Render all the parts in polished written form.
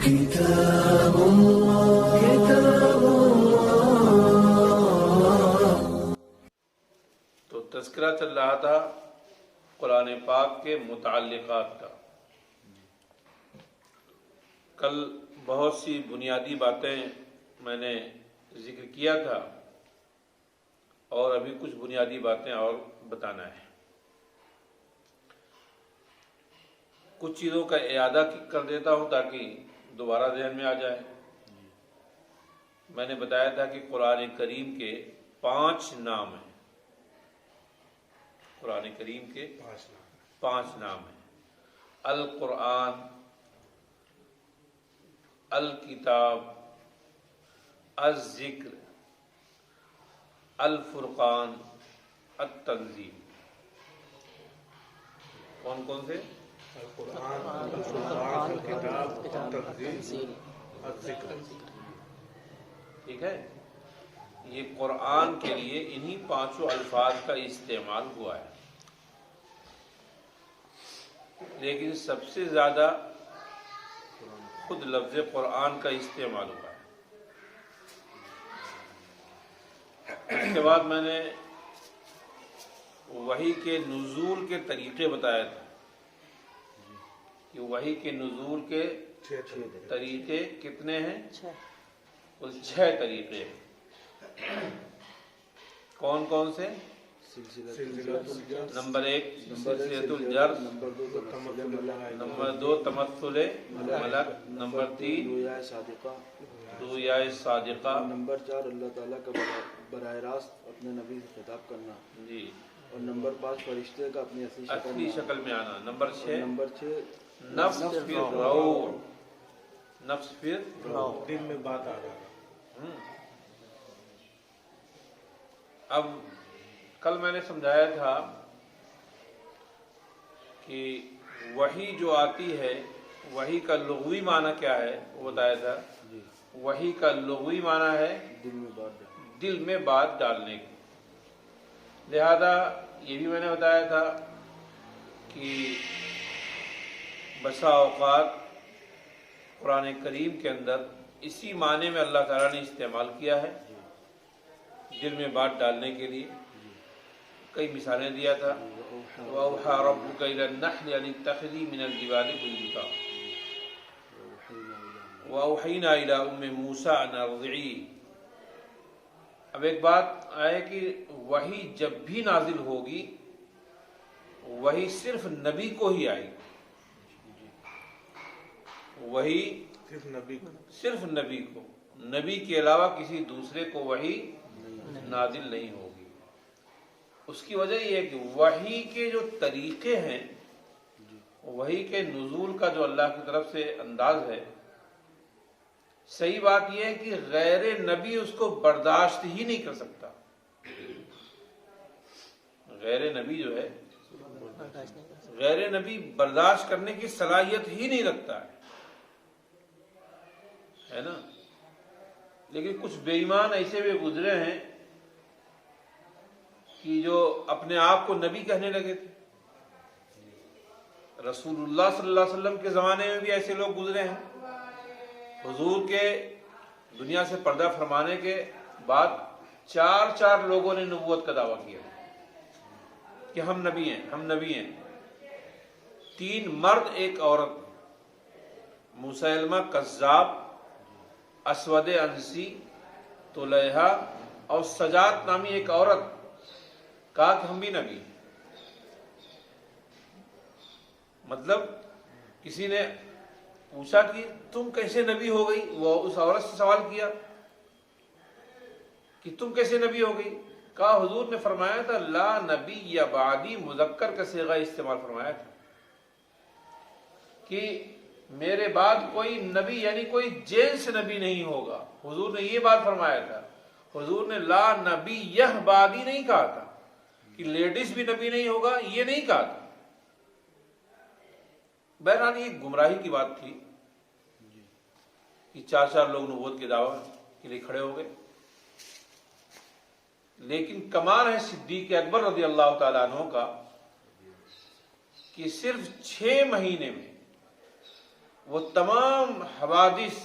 كتاب الله تو تذکرہ چل رہا تھا قرآن پاک کے متعلقات کا۔ کل بہت سی بنیادی باتیں میں نے ذکر کیا تھا اور ابھی کچھ بنیادی باتیں اور بتانا ہے۔ کچھ چیزوں کا اعادہ کر دیتا ہوں تاکہ دوبارہ ذہن میں آ جائے۔ میں نے بتایا تھا کہ قرآن کریم کے 5 نام ہیں۔ قرآن کریم کے 5 نام ہیں: القرآن، الکتاب، الذکر، الفرقان، التنزیل۔ کون کون سے؟ القرآن، الکتاب، التنزیل، الذکر۔ ٹھیک ہے، یہ قرآن کے لیے انہی 5 الفاظ کا استعمال ہوا ہے، لیکن سب سے زیادہ خود لفظ قرآن کا استعمال ہوا ہے۔ اس کے بعد میں نے وحی کے نزول کے طریقے بتایا تھا کہ وحی کے نزول کے طریقے کتنے ہیں؟ 6 طریقے ہیں۔ کون کون سے؟ نمبر 1 سلسلۃ الجر، نمبر 2 تمثل ملک، نمبر 3 رویا صادقہ، نمبر 4 اللہ تعالیٰ کا براہ راست اپنے نبی سے خطاب کرنا جی، اور نمبر 5 فرشتے کا اپنی اصلی شکل میں آنا، نمبر 6 نفس پھر روح، نفس پھر دل میں بات آ جانا۔ اب کل میں نے سمجھایا تھا کہ وحی جو آتی ہے وحی کا لغوی معنی کیا ہے، وہ بتایا تھا۔ وحی کا لغوی معنی ہے دل میں بات ڈالنے کی۔ لہذا یہ بھی میں نے بتایا تھا کہ بسا اوقات قرآن کریم کے اندر اسی معنی میں اللہ تعالیٰ نے استعمال کیا ہے، دل میں بات ڈالنے کے لیے۔ کئی مثالیں دیا تھا۔ وَأَوْحَىٰ رَبُّكَ إِلَى النَّحْلِ أَنِ اتَّخِذِي مِنَ الْجِبَالِ بُيُوتًا وَأَوْحَيْنَا إِلَىٰ أُمِّ مُوسَىٰ أَنْ أَرْضِعِيهِ۔ اب ایک بات آئے کہ وحی جب بھی نازل ہوگی وحی صرف نبی کو ہی آئے گی، وحی صرف نبی کو، نبی کے علاوہ کسی دوسرے کو وحی نازل نہیں ہوگی۔ اس کی وجہ یہ ہے کہ وحی کے جو طریقے ہیں، وحی کے نزول کا جو اللہ کی طرف سے انداز ہے، صحیح بات یہ ہے کہ غیر نبی اس کو برداشت ہی نہیں کر سکتا۔ غیر نبی جو ہے، غیر نبی برداشت کرنے کی صلاحیت ہی نہیں رکھتا ہے نا۔ لیکن کچھ بے ایمان ایسے بھی گزرے ہیں کہ جو اپنے آپ کو نبی کہنے لگے تھے۔ رسول اللہ صلی اللہ علیہ وسلم کے زمانے میں بھی ایسے لوگ گزرے ہیں۔ حضور کے دنیا سے پردہ فرمانے کے بعد 4 لوگوں نے نبوت کا دعویٰ کیا کہ ہم نبی ہیں، ہم نبی ہیں۔ 3 مرد 1 عورت، مسیلمہ کذاب، اسود عنسی، طلیحہ اور سجاد نامی ایک عورت، کہا کہ ہم بھی نبی ہیں۔ مطلب کسی نے پوچھا کہ تم کیسے نبی ہو گئی، وہ اس عورت سے سوال کیا کہ تم کیسے نبی ہو گئی؟ کہا حضور نے فرمایا تھا لا نبی یا بعدی، مذکر کا صیغہ استعمال فرمایا تھا کہ میرے بعد کوئی نبی یعنی کوئی جنس نبی نہیں ہوگا۔ حضور نے یہ بات فرمایا تھا۔ حضور نے لا نبی یہ بعدی نہیں کہا تھا کہ لیڈیز بھی نبی نہیں ہوگا، یہ نہیں کہا تھا۔ بہرحال یہ گمراہی کی بات تھی کہ 4 لوگ نبوت کے دعویٰ کے لیے کھڑے ہو گئے۔ لیکن کمال ہے صدیق اکبر رضی اللہ تعالیٰ عنہ کا کہ صرف 6 مہینے میں وہ تمام حوادث،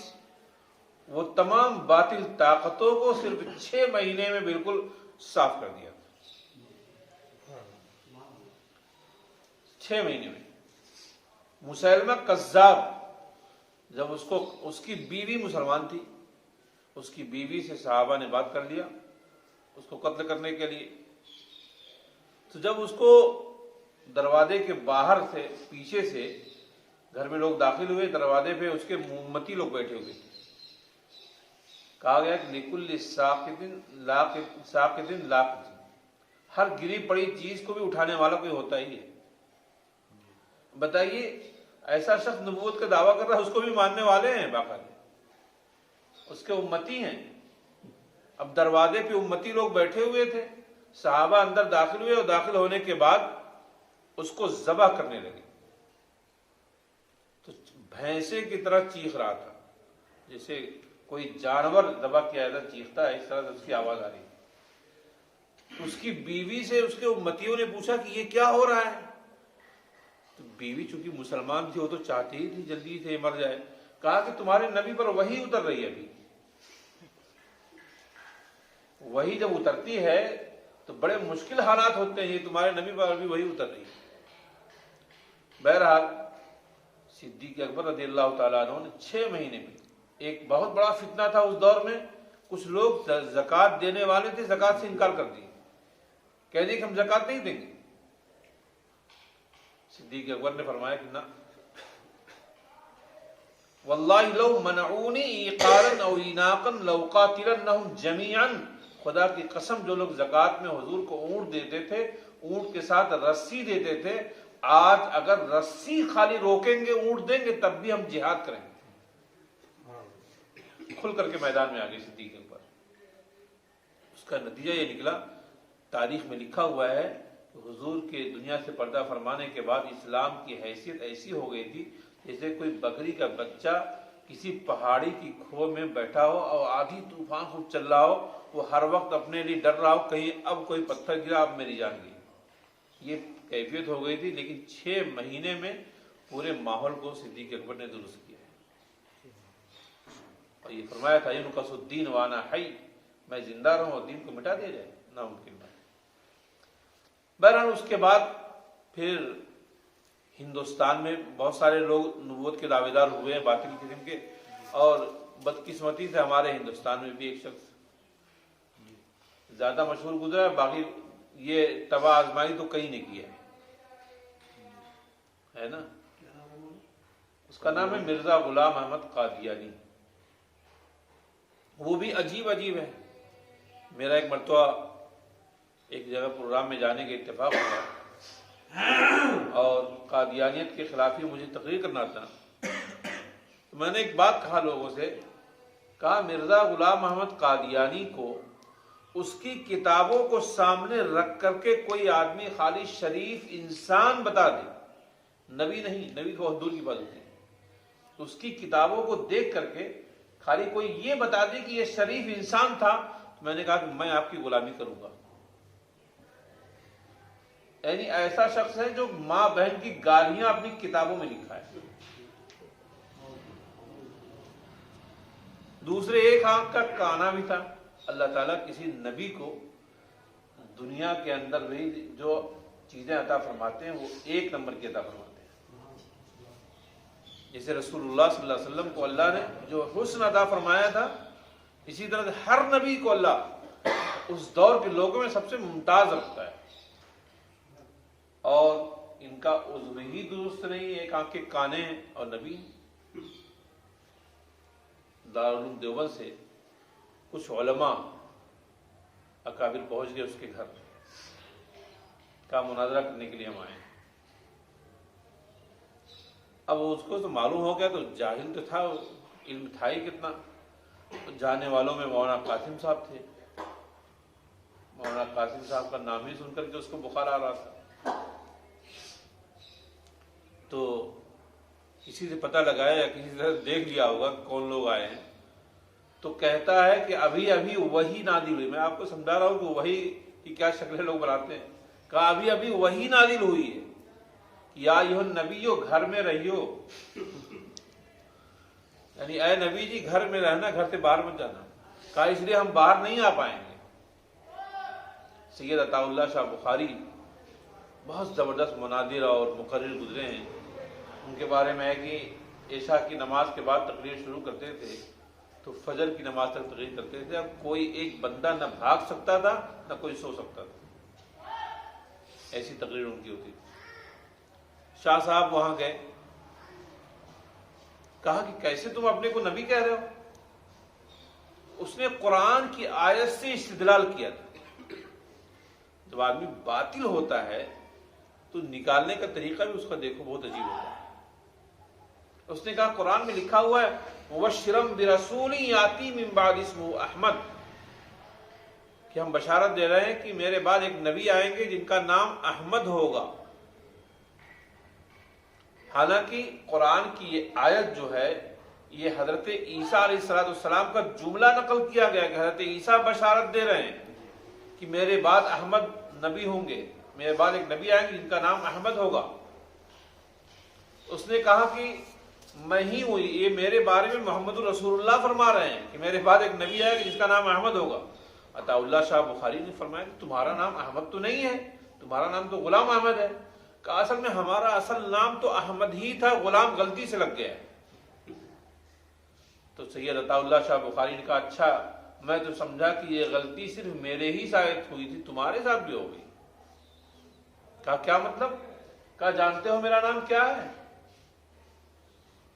وہ تمام باطل طاقتوں کو صرف 6 مہینے میں بالکل صاف کر دیا. 6 مہینے میں. مسیلمہ کذاب، جب اس کی بیوی مسلمان تھی، اس کی بیوی سے صحابہ نے بات کر لیا اس کو قتل کرنے کے لیے. تو جب اس کو دروازے کے باہر سے پیچھے سے گھر میں لوگ داخل ہوئے، دروازے پہ اس کے امتی لوگ بیٹھے ہوئے تھے. کہا گیا کہ لکل ساقط لاقط، ہر گری پڑی چیز کو بھی اٹھانے والا کوئی ہوتا ہی ہے. بتائیے ایسا شخص نبوت کا دعویٰ کر رہا ہے، اس کو بھی ماننے والے ہیں، باقاعدہ اس کے امتی ہیں. اب دروازے پہ امتی لوگ بیٹھے ہوئے تھے، صحابہ اندر داخل ہوئے اور داخل ہونے کے بعد اس کو ذبح کرنے لگے. تو بھینسے کی طرح چیخ رہا تھا، جیسے کوئی جانور ذبح کیا جاتا چیختا ہے، اس طرح سے اس کی آواز آ رہی. اس کی بیوی سے اس کے امتیوں نے پوچھا کہ یہ کیا ہو رہا ہے؟ تو بیوی چونکہ مسلمان تھی، وہ تو چاہتی ہی تھی جلدی سے مر جائے. کہا کہ تمہارے نبی پر وحی اتر رہی ہے. ابھی وحی جب اترتی ہے تو بڑے مشکل حالات ہوتے ہیں، تمہارے نبی پر ابھی وحی اتر رہی ہے. بہرحال صدیق اکبر رضی اللہ تعالیٰ عنہ نے 6 مہینے میں، ایک بہت بڑا فتنہ تھا اس دور میں، کچھ لوگ زکوٰۃ دینے والے تھے، زکوٰۃ سے انکار کر دی، کہہ دی کہ ہم زکوٰۃ نہیں دیں گے. صدیق اکبر نے فرمایا کہ نہ، واللہ لو منعونی ایقارا او ایناقا لوقاتلنہم جمیعا، خدا کی قسم جو لوگ زکوٰۃ میں حضور کو اونٹ دیتے تھے، اونٹ کے ساتھ رسی دیتے تھے، آج اگر رسی خالی روکیں گے اونٹ دیں گے تب بھی ہم جہاد کریں گے. کھل کر کے میدان میں آگے صدیق اکبر. اس کا نتیجہ یہ نکلا، تاریخ میں لکھا ہوا ہے کہ حضور کے دنیا سے پردہ فرمانے کے بعد اسلام کی حیثیت ایسی ہو گئی تھی جیسے کوئی بکری کا بچہ کسی پہاڑی کی کھو میں بیٹھا ہو اور آدھی طوفان خوب چل رہا ہو، وہ ہر وقت اپنے لیے ڈر رہا ہو کہیں اب کوئی پتھر گرا اب میری جان گئی. یہ کیفیت ہو گئی تھی، لیکن 6 مہینے میں پورے ماحول کو صدیق اکبر نے درست کیا ہے. اور یہ فرمایا تھا ینقص الدین وانا حی، میں زندہ رہوں اور دین کو مٹا دیا جائے، ناممکن بات. بہرحال اس کے بعد پھر ہندوستان میں بہت سارے لوگ نبوت کے دعوے دار ہوئے ہیں باطل قسم کے، اور بدقسمتی سے ہمارے ہندوستان میں بھی ایک شخص زیادہ مشہور گزرا ہے، باقی یہ تباہ آزمائی تو کہیں نہیں کیا ہے نا. اس کا نام ہے مرزا غلام احمد قادیانی. وہ بھی عجیب ہے. میرا ایک مرتبہ ایک جگہ پروگرام میں جانے کے اتفاق ہوا اور قادیانیت کے خلاف ہی مجھے تقریر کرنا تھا. تو میں نے ایک بات کہا لوگوں سے، کہا مرزا غلام احمد قادیانی کو اس کی کتابوں کو سامنے رکھ کر کے کوئی آدمی خالی شریف انسان بتا دے، نبی نہیں، نبی کو بہت دور کی بات ہوتی ہے، تو اس کی کتابوں کو دیکھ کر کے خالی کوئی یہ بتا دے کہ یہ شریف انسان تھا، تو میں نے کہا کہ میں آپ کی غلامی کروں گا. یعنی ایسا شخص ہے جو ماں بہن کی گالیاں اپنی کتابوں میں لکھا ہے. دوسرے ایک آنکھ کا کانا بھی تھا. اللہ تعالیٰ کسی نبی کو دنیا کے اندر بھی جو چیزیں عطا فرماتے ہیں وہ ایک نمبر کی عطا فرماتے ہیں. جیسے رسول اللہ صلی اللہ علیہ وسلم کو اللہ نے جو حسن عطا فرمایا تھا، اسی طرح سے ہر نبی کو اللہ اس دور کے لوگوں میں سب سے ممتاز رکھتا ہے. اور ان کا عضو ہی درست نہیں، ایک آنکھ کے کانے ہیں اور نبی. دارالعلوم دیوبند سے کچھ علماء اکابر پہنچ گئے اس کے گھر کا مناظرہ کرنے کے لیے ہم آئے. اب اس کو تو معلوم ہو گیا، تو جاہل تو تھا، علم تھا ہی کتنا. جانے والوں میں مولانا قاسم صاحب تھے. مولانا قاسم صاحب کا نام ہی سن کر کے اس کو بخار آ رہا تھا. تو کسی سے پتہ لگایا یا کسی سے دیکھ لیا ہوگا کون لوگ آئے ہیں، تو کہتا ہے کہ ابھی وہی نازل ہوئی. میں آپ کو سمجھا رہا ہوں کہ وہی کی کیا شکلیں لوگ بناتے ہیں. کہا ابھی وہی نازل ہوئی ہے، یا ایھا النبیو، گھر میں رہیو، یعنی اے نبی جی گھر میں رہنا، گھر سے باہر مت جانا. کہا اس لیے ہم باہر نہیں آ پائیں گے. سید عطا اللہ شاہ بخاری بہت زبردست مناظر اور مقرر گزرے ہیں. ان کے بارے میں ہے کہ عشاء کی نماز کے بعد تقریر شروع کرتے تھے تو فجر کی نماز تک تقریر کرتے تھے. اب کوئی ایک بندہ نہ بھاگ سکتا تھا نہ کوئی سو سکتا تھا، ایسی تقریر ان کی ہوتی تھی. شاہ صاحب وہاں گئے، کہا کہ کیسے تم اپنے کو نبی کہہ رہے ہو؟ اس نے قرآن کی آیت سے استدلال کیا تھا. جب آدمی باطل ہوتا ہے تو نکالنے کا طریقہ بھی اس کا دیکھو بہت عجیب ہوتا ہے. اس نے کہا قرآن میں لکھا ہوا ہے مبشرم برسول یاتی من بعد اسمہ احمد، کہ ہم بشارت دے رہے ہیں کہ میرے بعد ایک نبی آئیں گے جن کا نام احمد ہوگا. حالانکہ قرآن کی یہ آیت جو ہے یہ حضرت عیسیٰ علیہ السلام کا جملہ نقل کیا گیا کہ حضرت عیسیٰ بشارت دے رہے ہیں کہ میرے بعد احمد نبی ہوں گے، میرے بعد ایک نبی آئیں گے جن کا نام احمد ہوگا. اس نے کہا کہ میں ہی ہوں، یہ میرے بارے میں محمد رسول اللہ فرما رہے ہیں کہ میرے بعد ایک نبی آئے گا جس کا نام احمد ہوگا. عطا اللہ شاہ بخاری نے فرمایا کہ تمہارا نام احمد تو نہیں ہے، تمہارا نام تو غلام احمد ہے. کہا اصل میں ہمارا اصل نام تو احمد ہی تھا، غلام غلطی سے لگ گیا ہے. تو سید عطا اللہ شاہ بخاری نے کہا اچھا، میں تو سمجھا کہ یہ غلطی صرف میرے ہی ساتھ ہوئی تھی، تمہارے ساتھ بھی ہو گئی. کہا کیا مطلب؟ کہا جانتے ہو میرا نام کیا ہے؟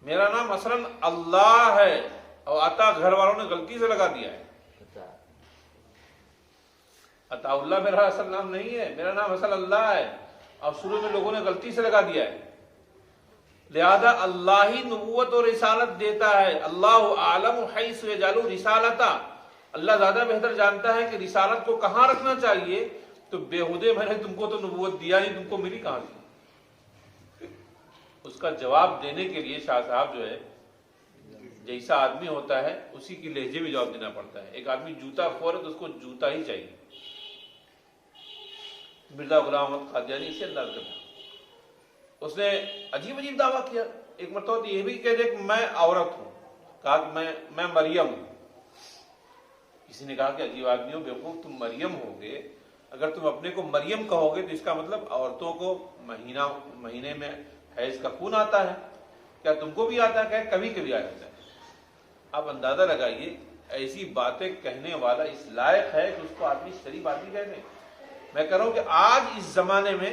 میرا نام اصلاً اللہ ہے اور عطا گھر والوں نے غلطی سے لگا دیا ہے. عطا اللہ میرا اصل نام نہیں ہے، میرا نام اصل اللہ ہے اور شروع میں لوگوں نے غلطی سے لگا دیا ہے. لہذا اللہ ہی نبوت اور رسالت دیتا ہے. اللہ عالم حیث یجعل رسالتا، اللہ زیادہ بہتر جانتا ہے کہ رسالت کو کہاں رکھنا چاہیے. تو بےہودے میں نے تم کو تو نبوت دیا نہیں، تم کو ملی کہاں سے؟ اس کا جواب دینے کے لیے شاہ صاحب جو ہے جیسا آدمی ہوتا ہے اسی کی لہجے میں جواب دینا پڑتا ہے. ایک آدمی جوتا خور ہے تو اس کو جوتا ہی چاہیے. مرزا غلام احمد قادیانی اسے انداز کرتا، اس نے عجیب عجیب دعویٰ کیا. ایک مرتبہ یہ بھی کہہ دے کہ میں عورت ہوں، کہا کہ میں مریم ہوں. کسی نے کہا کہ عجیب آدمی ہو، بیوقوف، تم مریم ہوگے، اگر تم اپنے کو مریم کہو گے تو اس کا مطلب عورتوں کو مہینے میں حیض کا خون آتا ہے، کیا تم کو بھی آتا ہے؟ کہ کبھی کبھی آ جاتا ہے. آپ اندازہ لگائیے ایسی باتیں کہنے والا اس لائق ہے کہ اس کو آدمی شریف آدمی کہہ دیں. میں کہہ رہا ہوں کہ آج اس زمانے میں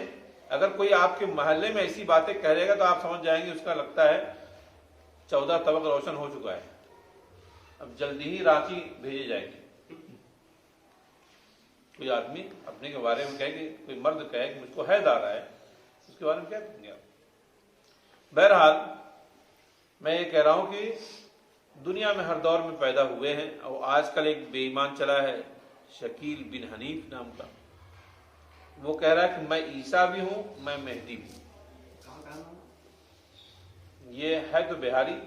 اگر کوئی آپ کے محلے میں ایسی باتیں کہہ رہے گا تو آپ سمجھ جائیں گے اس کا لگتا ہے 14 طبق روشن ہو چکا ہے، اب جلدی ہی رانچی بھیجے جائیں گے. کوئی آدمی اپنے کے بارے میں کہے کہ کوئی مرد کہے کہ مجھ کو حیض آ رہا ہے، اس کے بارے میں کیا کہیں گے آپ؟ بہرحال میں یہ کہہ رہا ہوں کہ دنیا میں ہر دور میں پیدا ہوئے ہیں، اور آج کل ایک بے ایمان چلا ہے شکیل بن حنیف نام کا، وہ کہہ رہا ہے کہ میں عیسیٰ بھی ہوں، میں مہدی بھی ہوں. یہ ہے تو بہاری،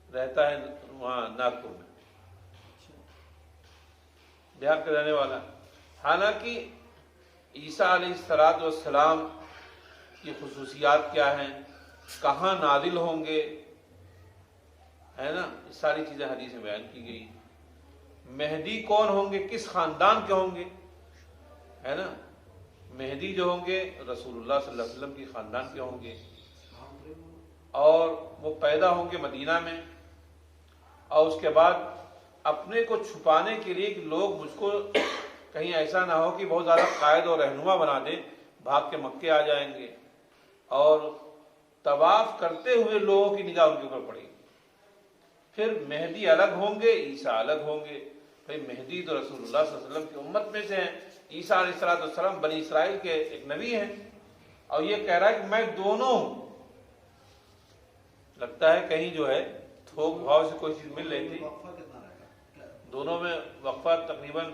رہتا ہے وہاں ناگپور میں، بہار کا رہنے والا. حالانکہ عیسیٰ علیہ السلام کی خصوصیات کیا ہیں، کہاں نازل ہوں گے، ہے نا، یہ ساری چیزیں حدیث میں بیان کی گئی. مہدی کون ہوں گے، کس خاندان کے ہوں گے، ہے نا. مہدی جو ہوں گے رسول اللہ صلی اللہ علیہ وسلم کی خاندان کے ہوں گے، اور وہ پیدا ہوں گے مدینہ میں. اور اس کے بعد اپنے کو چھپانے کے لیے کہ لوگ مجھ کو کہیں ایسا نہ ہو کہ بہت زیادہ قائد اور رہنما بنا دے، بھاگ کے مکے آ جائیں گے اور طواف کرتے ہوئے لوگوں کی نگاہ ان کے اوپر پڑے گی. پھر مہدی الگ ہوں گے، عیسیٰ الگ ہوں گے. بھائی مہدی تو رسول اللہ صلی اللہ علیہ وسلم کی امت میں سے ہیں، عیسیٰ علیہ السلام بنی اسرائیل کے ایک نبی ہیں، اور یہ کہہ رہا ہے کہ میں دونوں ہوں. لگتا ہے کہیں جو ہے تھوک بھاؤ سے کوئی چیز مل رہی تھی. دونوں میں وقفہ تقریباً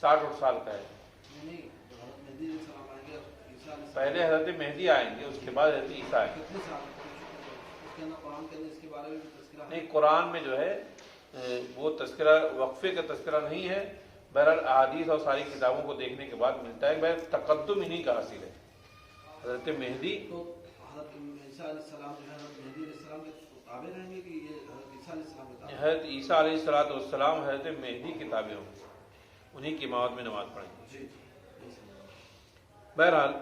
60 سال کا ہے. پہلے حضرت مہدی آئیں گے، اس کے بعد حضرت عیسیٰ آئیں گے. نہیں، قرآن میں جو ہے وہ تذکرہ وقفے کا تذکرہ نہیں ہے. بہرحال احادیث اور ساری کتابوں کو دیکھنے کے بعد ملتا ہے. بہرحال تقدم انہی کا حاصل ہے. حضرت مہدی حضرت عیسیٰ علیہ السلام حضرت مہدی کی تابع ہوں گے، انہی کی امامت میں نماز پڑھیں گے۔ بہرحال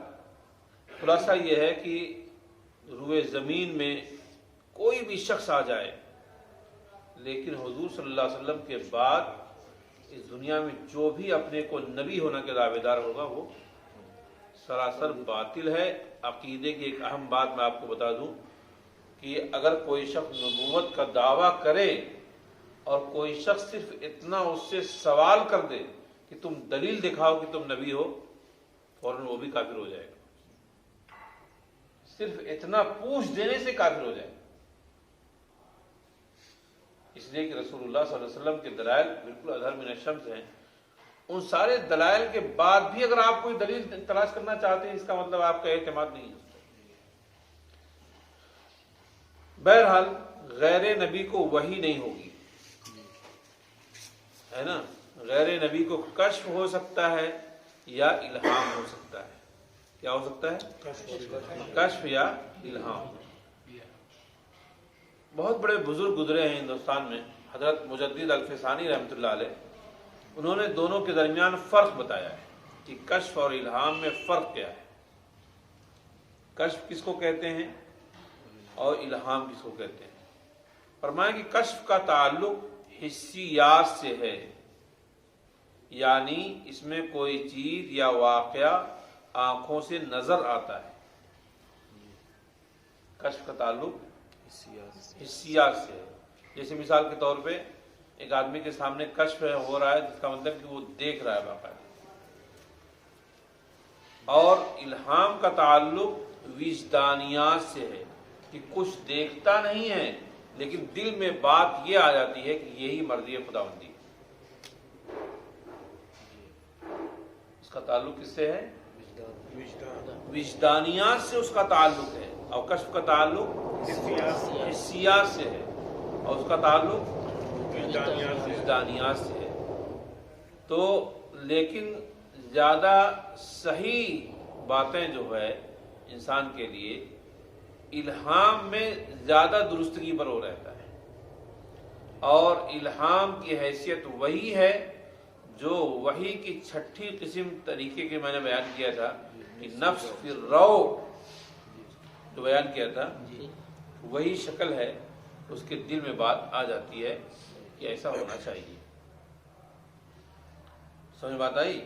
خلاصہ یہ ہے کہ روئے زمین میں کوئی بھی شخص آ جائے، لیکن حضور صلی اللہ علیہ وسلم کے بعد اس دنیا میں جو بھی اپنے کو نبی ہونے کے دعوے دار ہوگا وہ سراسر باطل ہے۔ عقیدے کی ایک اہم بات میں آپ کو بتا دوں کہ اگر کوئی شخص نبوت کا دعویٰ کرے اور کوئی شخص صرف اتنا اس سے سوال کر دے کہ تم دلیل دکھاؤ کہ تم نبی ہو، فوراً وہ بھی کافر ہو جائے گا۔ صرف اتنا پوچھ دینے سے کافر ہو جائے گا، اس لیے کہ رسول اللہ صلی اللہ علیہ وسلم کے دلائل بالکل اظہر من الشمس ہیں۔ ان سارے دلائل کے بعد بھی اگر آپ کوئی دلیل تلاش کرنا چاہتے ہیں، اس کا مطلب آپ کا اعتماد نہیں ہے۔ بہرحال غیر نبی کو وحی نہیں ہوگی، ہے نا، غیر نبی کو کشف ہو سکتا ہے یا الہام ہو سکتا ہے۔ کیا ہو سکتا ہے؟ کشف یا الہام۔ بہت بڑے بزرگ گزرے ہیں ہندوستان میں، حضرت مجدد الفسانی رحمۃ اللہ علیہ، انہوں نے دونوں کے درمیان فرق بتایا ہے کہ کشف اور الہام میں فرق کیا ہے، کشف کس کو کہتے ہیں اور الہام کس کو کہتے ہیں۔ فرمایا کہ کشف کا تعلق حسیات سے ہے، یعنی اس میں کوئی چیز یا واقعہ آنکھوں سے نظر آتا ہے۔ کشف کا تعلق حسیات سے ہے، جیسے مثال کے طور پہ ایک آدمی کے سامنے کشف ہو رہا ہے، جس کا مطلب کہ وہ دیکھ رہا ہے باقاعدہ۔ اور الہام کا تعلق وجدانیات سے ہے کہ کچھ دیکھتا نہیں ہے لیکن دل میں بات یہ آ جاتی ہے کہ یہی مرضی خداوندی ہے۔ اس کا تعلق کس سے ہے؟ وجدانیات سے اس کا تعلق ہے، اور کشف کا تعلق حسیات سے ہے، اور اس کا تعلق وجدانیات سے ہے۔ تو لیکن زیادہ صحیح باتیں جو ہے انسان کے لیے الہام میں زیادہ درستگی پر ہو رہتا ہے، اور الہام کی حیثیت وہی ہے جو وحی کی چھٹی قسم طریقے کے میں نے بیان کیا تھا کہ نفس فی الروع جو بیان کیا تھا، وہی شکل ہے، اس کے دل میں بات آ جاتی ہے کہ ایسا ہونا چاہیے۔ سمجھ بات آئی؟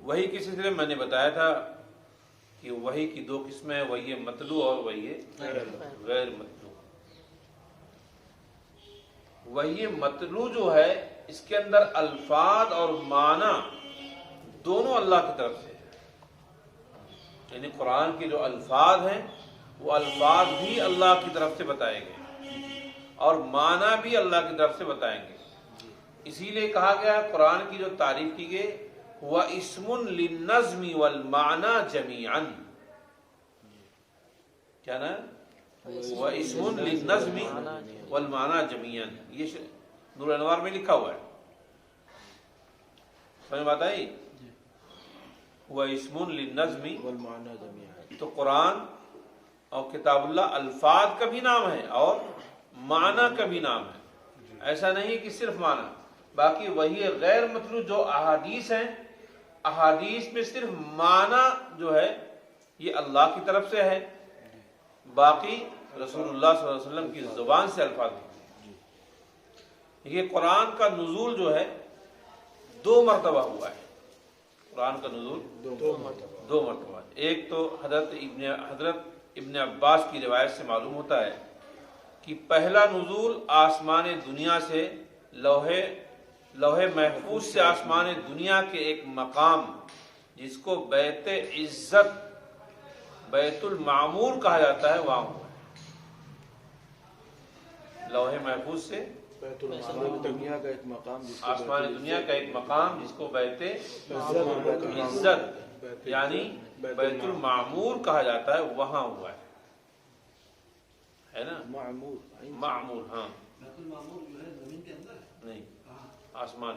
وحی کے سلسلے میں نے بتایا تھا کہ وحی کی دو قسمیں ہیں، وحی مطلوع اور وحی غیر مطلوع۔ وحی مطلوع جو ہے اس کے اندر الفاظ اور معنی دونوں اللہ کی طرف سے ہے، یعنی قرآن کے جو الفاظ ہیں وہ الفاظ بھی اللہ کی طرف سے بتائے گئے اور معنی بھی اللہ کی طرف سے بتائیں گے۔ اسی لیے کہا گیا ہے قرآن کی جو تعریف کی گئی وَإِسْمٌ لِلنَّظْمِ وَالْمَعْنَى جَمِيعًا، کیا نا؟ وَإِسْمٌ لِلنَّظْمِ وَالْمَعْنَى جَمِيعًا، یہ نور الانوار میں لکھا ہوا ہے۔ سمجھ بات آئی؟ وَإِسْمٌ لِلنَّظْمِ والمعنى جميعا، تو قرآن اور کتاب اللہ الفاظ کا بھی نام ہے اور معنی کا بھی نام ہے، ایسا نہیں کہ صرف معنی۔ باقی وہی غیر مطلوع جو احادیث ہیں، احادیث میں صرف معنی جو ہے یہ اللہ کی طرف سے ہے، باقی رسول اللہ صلی اللہ علیہ وسلم کی زبان سے الفاظ ہیں۔ یہ قرآن کا نزول جو ہے 2 مرتبہ ہوا ہے، قرآن کا نزول 2 مرتبہ۔ ایک تو حضرت ابن عباس کی روایت سے معلوم ہوتا ہے کہ پہلا نزول آسمان دنیا سے لوح محفوظ سے آسمان دنیا کے ایک مقام جس کو بیت عزت بیت المعمور کہا جاتا ہے وہاں ہوا ہے۔ لوح محفوظ سے دنیا کا ایک مقام جس کو آسمان دنیا کا ایک مقام جس کو بیت عزت یعنی بیت المعمور کہا جاتا ہے وہاں ہوا ہے نا؟ معمور، ہاں، نہیں آسمان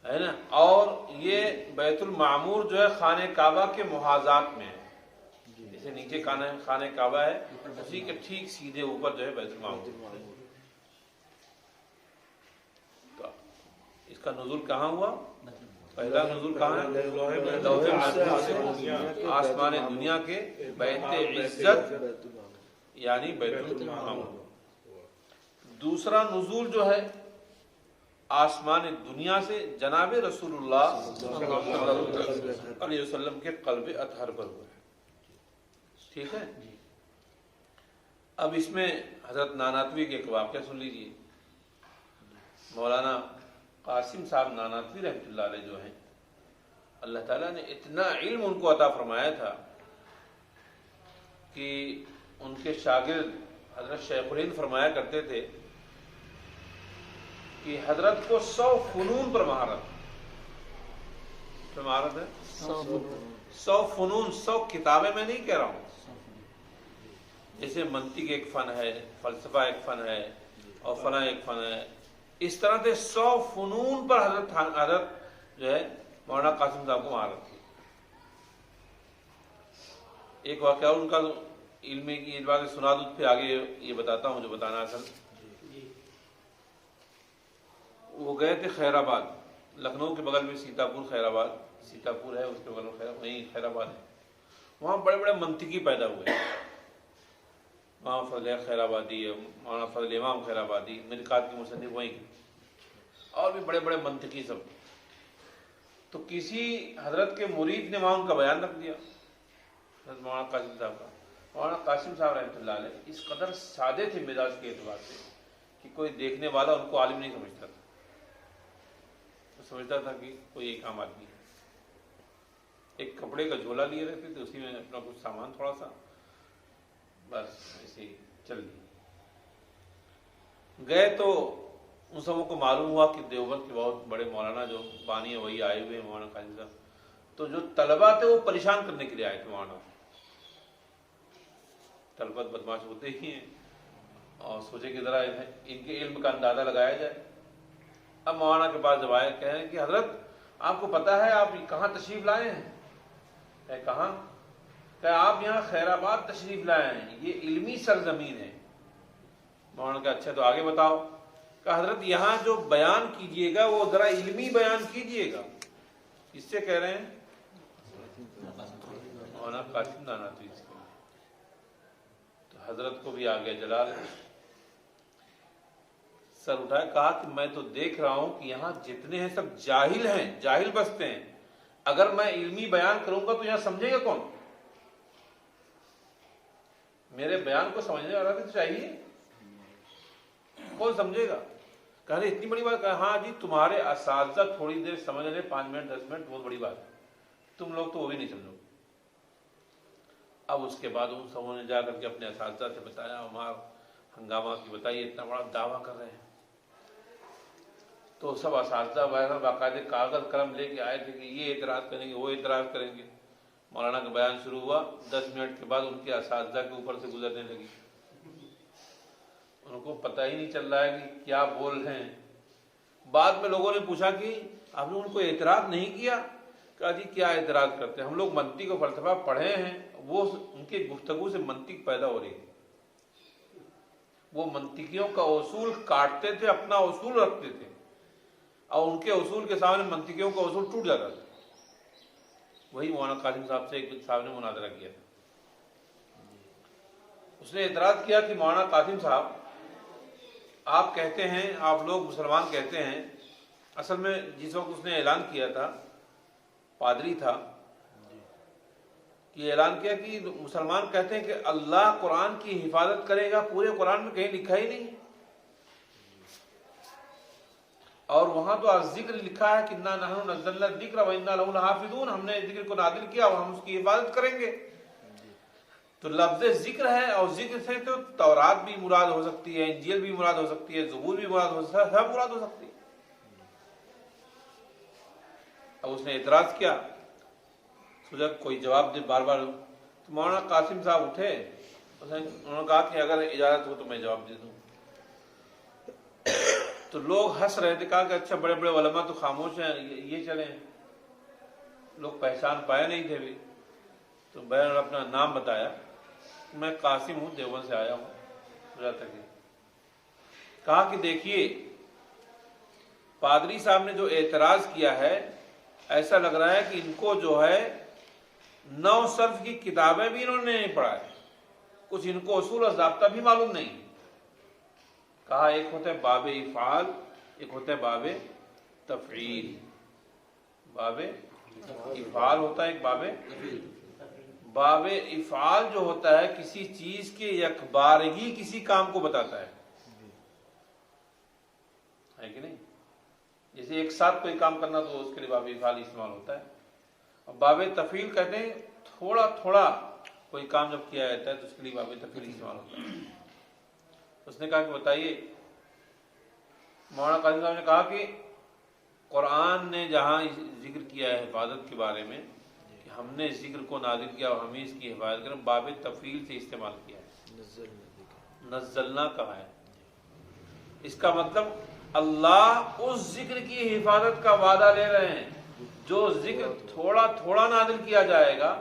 ہے نا۔ اور یہ بیت المعمور جو ہے خانہ کعبہ کے محاذات میں ہے، جیسے نیچے خانہ کعبہ ہے اسی کے ٹھیک سیدھے اوپر جو ہے بیت المعمور. تو اس کا نزول کہاں ہوا؟ پہلا نزول کہاں ہے؟ لوح محفوظ سے آسمان دنیا کے بیت عزت یعنی بیت المعمور. دوسرا نزول جو ہے آسمان دنیا سے جناب رسول اللہ صلی اللہ علیہ وسلم کے قلب اطہر پر ہوا ہے. ٹھیک ہے. اب اس میں حضرت ناناتوی کے ایک واقعہ سن لیجیے. مولانا قاسم صاحب ناناتوی رحمۃ اللہ علیہ جو ہیں، اللہ تعالیٰ نے اتنا علم ان کو عطا فرمایا تھا کہ ان کے شاگرد حضرت شیخ الہند فرمایا کرتے تھے کہ حضرت کو 100 فنون پر مہارت ہے. 100 فنون، 100 کتابیں میں نہیں کہہ رہا ہوں. جیسے منطق ایک فن ہے، فلسفہ ایک فن ہے اور فلاں ایک فن ہے، اس طرح سے 100 فنون پر حضرت جو ہے مولانا قاسم صاحب کو مہارت تھی. ایک واقعہ ان کا علمی کی اعتبار سے سنا دوں، پھر آگے یہ بتاتا ہوں جو بتانا اصل. وہ گئے تھے خیر آباد، لکھنؤ کے بغل میں سیتاپور، خیر آباد سیتاپور ہے، اس کے بغل میں وہیں خیر آباد ہے. وہاں بڑے بڑے منطقی پیدا ہوئے. مولانا فضل خیر آبادی، مولانا فضل امام خیر آبادی، مرکات کے مصنف وہیں کے، اور بھی بڑے بڑے منطقی سب. تو کسی حضرت کے مرید نے وہاں ان کا بیان رکھ دیا، حضرت مولانا قاسم صاحب کا. مولانا قاسم صاحب رحمۃ اللہ علیہ اس قدر سادے تھے مزاج کے اعتبار سے کہ کوئی دیکھنے والا ان کو عالم نہیں سمجھتا تھا. سمجھتا تھا کہ کوئی ایک عام آدمی ہے. ایک کپڑے کا جھولا لیے رہتے تھے، اسی میں اپنا کچھ سامان تھوڑا سا، بس ایسے ہی چل دی. گئے تو ان سبوں کو معلوم ہوا کہ دیوبند کے بہت بڑے مولانا جو بانی ہے وہی آئے ہوئے ہیں، مولانا قاسم صاحب. تو جو طلبہ تھے وہ پریشان کرنے کے لیے آئے تھے. مولانا طلبت بدماش ہوتے ہی ہیں اور سوچے کہ ذرا ان کے علم کا اندازہ لگایا جائے. اب مولانا کے پاس جب آئے کہیں کہ حضرت آپ کو پتا ہے آپ کہاں تشریف لائے ہیں؟ کہ کہاں؟ کہ آپ یہاں خیر آباد تشریف لائے ہیں، یہ علمی سرزمین ہے. مولانا کہ اچھا تو آگے بتاؤ. کہ حضرت یہاں جو بیان کیجئے گا وہ ذرا علمی بیان کیجئے گا. کس سے کہہ رہے ہیں؟ مولانا قاسم ناناتوی سے. تو حضرت کو بھی آ گیا جلال، سر اٹھائے، کہا کہ میں تو دیکھ رہا ہوں کہ یہاں جتنے ہیں سب جاہل ہیں، جاہل بستے ہیں. اگر میں علمی بیان کروں گا تو یہاں سمجھے گا کون؟ میرے بیان کو سمجھنے والا بھی تو چاہیے، کون سمجھے گا؟ کہا اتنی بڑی بات؟ کہا ہاں جی تمہارے اساتذہ تھوڑی دیر سمجھ لیں، 5 منٹ 10 منٹ بہت بڑی بات ہے، تم لوگ تو وہ بھی نہیں سمجھو. اب اس کے بعد ان سبوں نے جا کر کے اپنے اساتذہ سے بتایا، عمار ہنگامہ کی بتائیے اتنا بڑا دعویٰ کر رہے ہیں. تو سب اساتذہ وغیرہ باقاعدہ کاغذ قلم لے کے آئے تھے کہ یہ اعتراض کریں گے، وہ اعتراض کریں گے. مولانا کا بیان شروع ہوا، 10 منٹ کے بعد ان کے اساتذہ کے اوپر سے گزرنے لگی. ان کو پتہ ہی نہیں چل رہا ہے کہ کیا بول رہے ہیں. بعد میں لوگوں نے پوچھا کہ آپ نے ان کو اعتراض نہیں کیا؟ کہا جی کیا اعتراض کرتے ہیں، ہم لوگ منطق و فلسفہ پڑھے ہیں. وہ ان کی گفتگو سے منطق پیدا ہو رہی ہے. وہ منطقیوں کا اصول کاٹتے تھے، اپنا اصول رکھتے تھے، اور ان کے اصول کے سامنے منطقیوں کا اصول ٹوٹ جاتا تھا. وہی مولانا قاسم صاحب سے ایک صاحب نے مناظرہ کیا تھا. اس نے اعتراض کیا کہ مولانا قاسم صاحب آپ کہتے ہیں، آپ لوگ مسلمان کہتے ہیں، اصل میں جس وقت اس نے اعلان کیا تھا، پادری تھا، کہ اعلان کیا کہ مسلمان کہتے ہیں کہ اللہ قرآن کی حفاظت کرے گا. پورے قرآن میں کہیں لکھا ہی نہیں ہے، اور وہاں تو ذکر لکھا ہے کہ انا نحن نزلنا الذکر وانا لہ لحافظون، ہم نے ذکر کو نازل کیا اور ہم اس کی حفاظت کریں گے. تو لفظ ذکر ہے، اور ذکر سے تو تورات بھی مراد ہو سکتی ہے، انجیل بھی مراد ہو سکتی ہے، زبور بھی مراد ہو سکتی ہے، سب مراد ہو سکتی ہے. اب اس نے اعتراض کیا، سوچا کوئی جواب دے بار بار. تو مولانا قاسم صاحب اٹھے، انہوں نے کہا کہ اگر اجازت ہو تو میں جواب دے دوں. تو لوگ ہنس رہے تھے. کہا کہ اچھا بڑے بڑے علماء تو خاموش ہیں، یہ چلیں. لوگ پہچان پائے نہیں تھے بھی. تو بہن اپنا نام بتایا، میں قاسم ہوں، دیوبند سے آیا ہوں تک۔ کہا کہ دیکھیے پادری صاحب نے جو اعتراض کیا ہے، ایسا لگ رہا ہے کہ ان کو جو ہے 9 صرف کی کتابیں بھی انہوں نے نہیں پڑھا ہے، کچھ ان کو اصول و ضابطہ بھی معلوم نہیں۔ کہا ایک ہوتا ہے باب افعال، ایک ہوتا ہے باب تفعیل۔ باب افعال ہوتا ہے، ایک باب افعال جو ہوتا ہے کسی چیز کے یکبارگی کسی کام کو بتاتا ہے کہ نہیں؟ جیسے ایک ساتھ کوئی کام کرنا تو اس کے لیے باب افعال استعمال ہوتا ہے۔ اور باب تفعیل کہتے ہیں تھوڑا تھوڑا کوئی کام جب کیا جاتا ہے تو اس کے لیے باب تفعیل استعمال ہوتا ہے۔ اس نے کہا کہ بتائیے، مولانا قاضی صاحب نے کہا کہ قرآن نے جہاں ذکر کیا ہے حفاظت کے بارے میں کہ ہم نے ذکر کو نازل کیا اور ہم اس کی حفاظت کریں، باب تفعیل سے استعمال کیا ہے۔ نزلنا کہا ہے، اس کا مطلب اللہ اس ذکر کی حفاظت کا وعدہ لے رہے ہیں جو ذکر تھوڑا تھوڑا نازل کیا جائے گا۔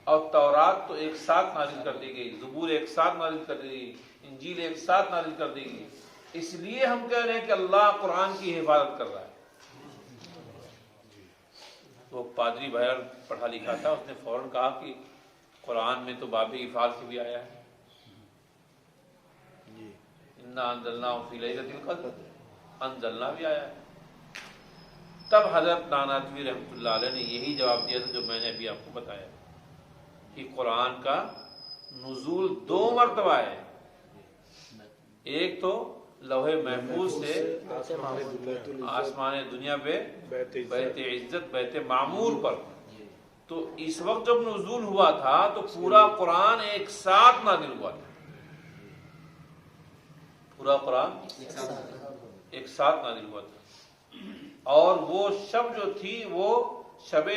اور تورات تو ایک ساتھ نازل کر دی گئی، زبور ایک ساتھ نازل کر دی گئی، انجیل ایک ساتھ نازل کر دی گئی۔ اس لیے ہم کہہ رہے ہیں کہ اللہ قرآن کی حفاظت کر رہا ہے۔ وہ پادری بھیا پڑھا لکھا تھا، اس نے فوراً کہا کہ قرآن میں تو باب افعال سے بھی آیا ہے، انا انزلناہ فی لیلۃ القدر، انزلنا بھی آیا ہے۔ تب حضرت نانوتوی رحمۃ اللہ علیہ نے یہی جواب دیا تھا جو میں نے ابھی آپ کو بتایا کہ قرآن کا نزول 2 مرتبہ ہے، ایک تو لوح محفوظ سے آسمان دنیا پہ بیت عزت بیت معمور پر، تو اس وقت جب نزول ہوا تھا تو پورا قرآن ایک ساتھ نازل ہوا تھا، پورا قرآن ایک ساتھ نازل ہوا تھا۔ اور وہ شب جو تھی وہ شب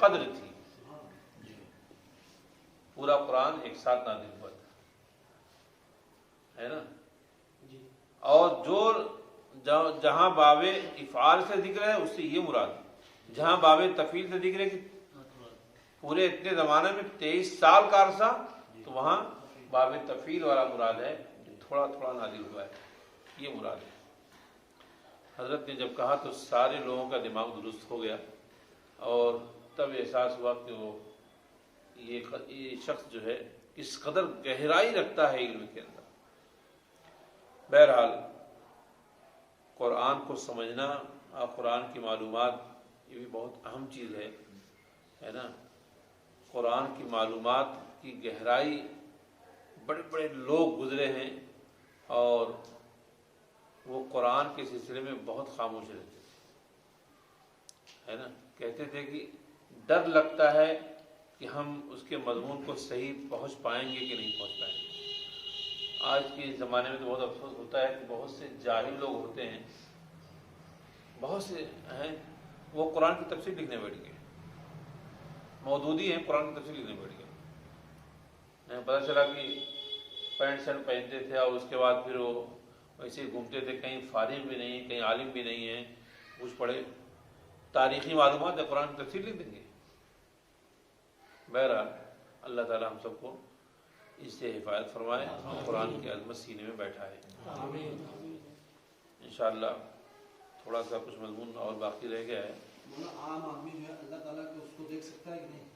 قدر تھی، پورا قرآن ایک ساتھ نازل ہوا تھا، ہے نا؟ اور جو جہاں باب افعال سے ذکر ہے اس سے یہ مراد، جہاں باب تفعیل سے ذکر ہے کہ پورے اتنے زمانے میں 23 سال کا عرصہ، تو وہاں باب تفعیل والا مراد ہے جو تھوڑا تھوڑا نازل ہوا ہے، یہ مراد ہے۔ حضرت نے جب کہا تو سارے لوگوں کا دماغ درست ہو گیا، اور تب احساس ہوا کہ وہ یہ شخص جو ہے کس قدر گہرائی رکھتا ہے علم کے اندر۔ بہرحال قرآن کو سمجھنا اور قرآن کی معلومات یہ بھی بہت اہم چیز ہے نا؟ قرآن کی معلومات کی گہرائی، بڑے بڑے لوگ گزرے ہیں اور وہ قرآن کے سلسلے میں بہت خاموش رہتے تھے، ہے نا؟ کہتے تھے کہ ڈر لگتا ہے کہ ہم اس کے مضمون کو صحیح پہنچ پائیں گے کہ نہیں پہنچ پائیں گے۔ آج کے زمانے میں تو بہت افسوس ہوتا ہے کہ بہت سے جاہل لوگ ہوتے ہیں، بہت سے ہیں وہ قرآن کی تفسیر لکھنے بیٹھ گئے، مودودی ہیں قرآن کی تفسیر لکھنے بیٹھ گئے۔ پتہ چلا کہ پینٹ شرٹ پہنتے تھے اور اس کے بعد پھر وہ ویسے ہی گھومتے تھے، کہیں فارغ بھی نہیں، کہیں عالم بھی نہیں ہیں، کچھ پڑھے تاریخی معلومات ہے قرآن کی تفسیر لکھ دیں گے۔ بہرحال اللہ تعالی ہم سب کو اس سے حفاظت فرمائے اور قرآن کی عظمت سینے میں بیٹھائے۔ انشاءاللہ تھوڑا سا کچھ مضمون اور باقی رہ گیا ہے۔ عام آدمی جو ہے اللہ تعالیٰ کو اس کو دیکھ سکتا ہے کہ نہیں؟